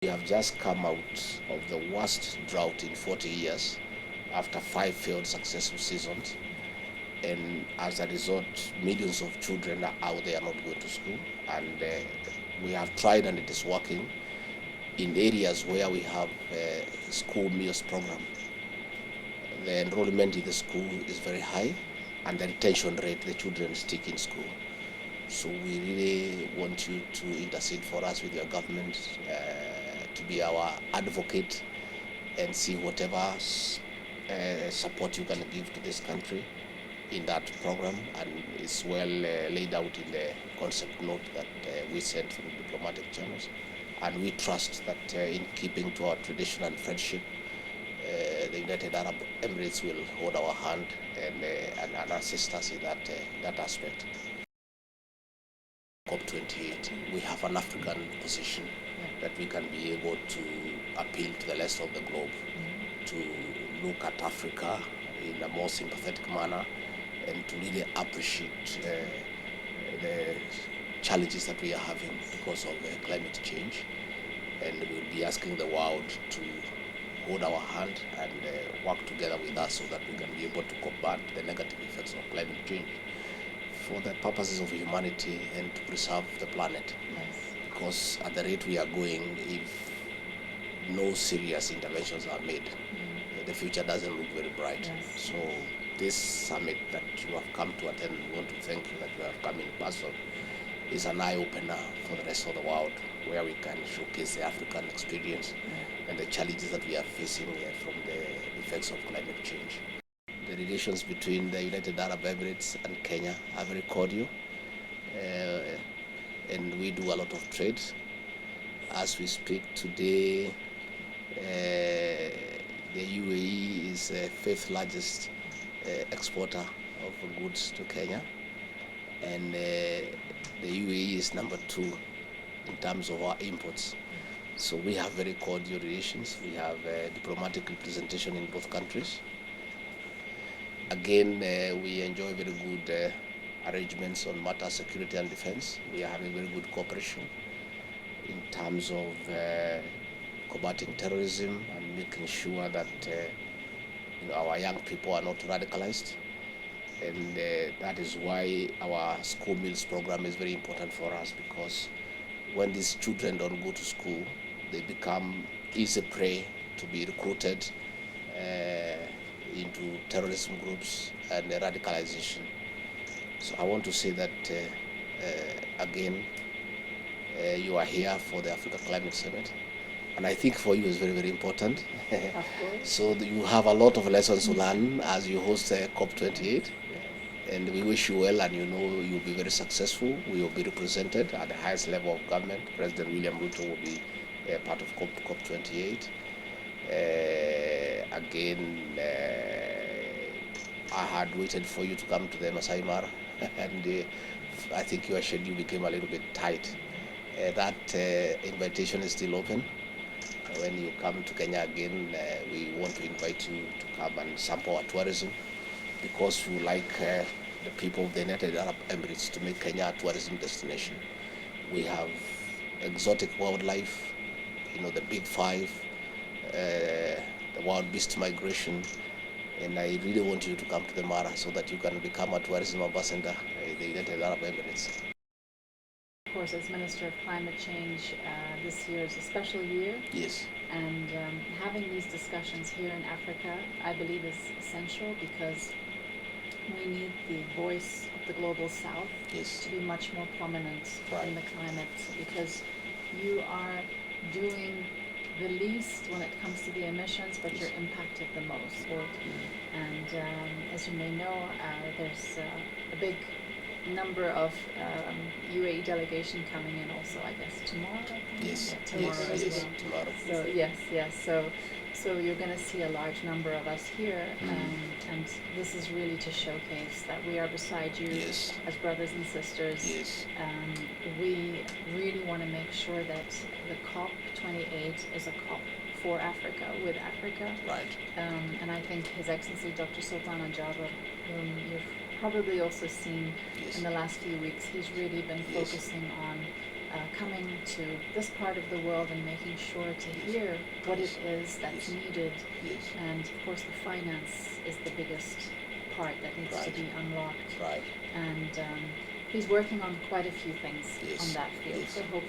We have just come out of the worst drought in 40 years after 5 failed successive seasons. And as a result, millions of children are out there not going to school. And we have tried, and it is working, in areas where we have a school meals program. The enrollment in the school is very high, and the retention rate, the children stick in school. So we really want you to intercede for us with your government, to be our advocate and see whatever support you can give to this country in that program. And it's well laid out in the concept note that we sent through diplomatic channels. And we trust that in keeping to our tradition and friendship, the United Arab Emirates will hold our hand and assist us in that aspect. COP28, we have an African position that we can be able to appeal to the rest of the globe to look at Africa in a more sympathetic manner and to really appreciate the challenges that we are having because of climate change. And we'll be asking the world to hold our hand and work together with us so that we can be able to combat the negative effects of climate change for the purposes of humanity and to preserve the planet. Yes. Because at the rate we are going, if no serious interventions are made, the future doesn't look very bright. Yes. So this summit that you have come to attend, we want to thank you that you have come in person, is an eye-opener for the rest of the world, where we can showcase the African experience and the challenges that we are facing from the effects of climate change. The relations between the United Arab Emirates and Kenya are very cordial, and we do a lot of trade. As we speak today, the UAE is the 5th largest exporter of goods to Kenya, and the UAE is number 2 in terms of our imports. So we have very cordial relations. We have diplomatic representation in both countries. Again, we enjoy very good arrangements on matters security and defense. We are having very good cooperation in terms of combating terrorism and making sure that our young people are not radicalized. And that is why our school meals program is very important for us, because when these children don't go to school, they become easy prey to be recruited into terrorism groups and radicalization. So I want to say that again, you are here for the Africa Climate Summit, and I think for you it's very, very important. Of course. So you have a lot of lessons to learn as you host COP28, and we wish you well, and you'll be very successful. We will be represented at the highest level of government. President William RUTO will be part of COP28. Again, I had waited for you to come to the Masai Mara, and I think your schedule became a little bit tight. That invitation is still open. When you come to Kenya again, we want to invite you to come and sample our tourism, because we like the people of the United Arab Emirates to make Kenya a tourism destination. We have exotic wildlife, the big 5, the wild beast migration, and I really want you to come to the Mara so that you can become a tourism ambassador in the United Arab Emirates. Of course, as Minister of Climate Change, this year is a special year. Yes. And having these discussions here in Africa, I believe, is essential, because we need the voice of the global south to be much more prominent in the climate, because you are doing the least when it comes to the emissions, but you're impacted the most. And as you may know, there's a big number of UAE delegation coming in also, I guess, tomorrow. Yes. Tomorrow as well. Tomorrow. So yes. So you're going to see a large number of us here, and this is really to showcase that we are beside you as brothers and sisters. We really want to make sure that the COP28 is a COP for Africa, with Africa. Right. And I think His Excellency Dr. Sultan Al-Jaber, whom you've probably also seen in the last few weeks, he's really been focusing on coming to this part of the world and making sure to hear what it is that's needed. And of course the finance is the biggest part that needs to be unlocked. And he's working on quite a few things on that field. So hopefully